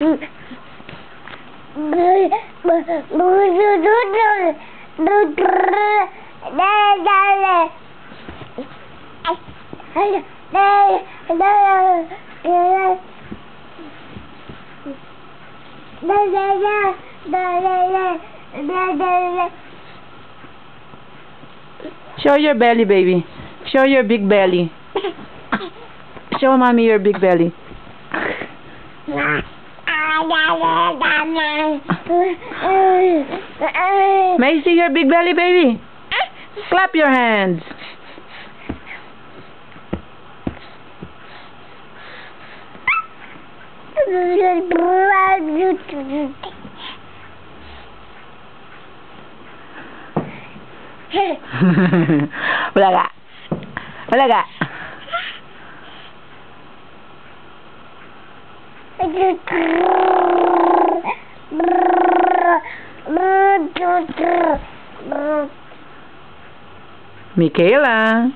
Show your belly, baby. Show your big belly. Show mommy your big belly. May I see your big belly, baby? Clap your hands. Wala ka. Wala ka. Michaela.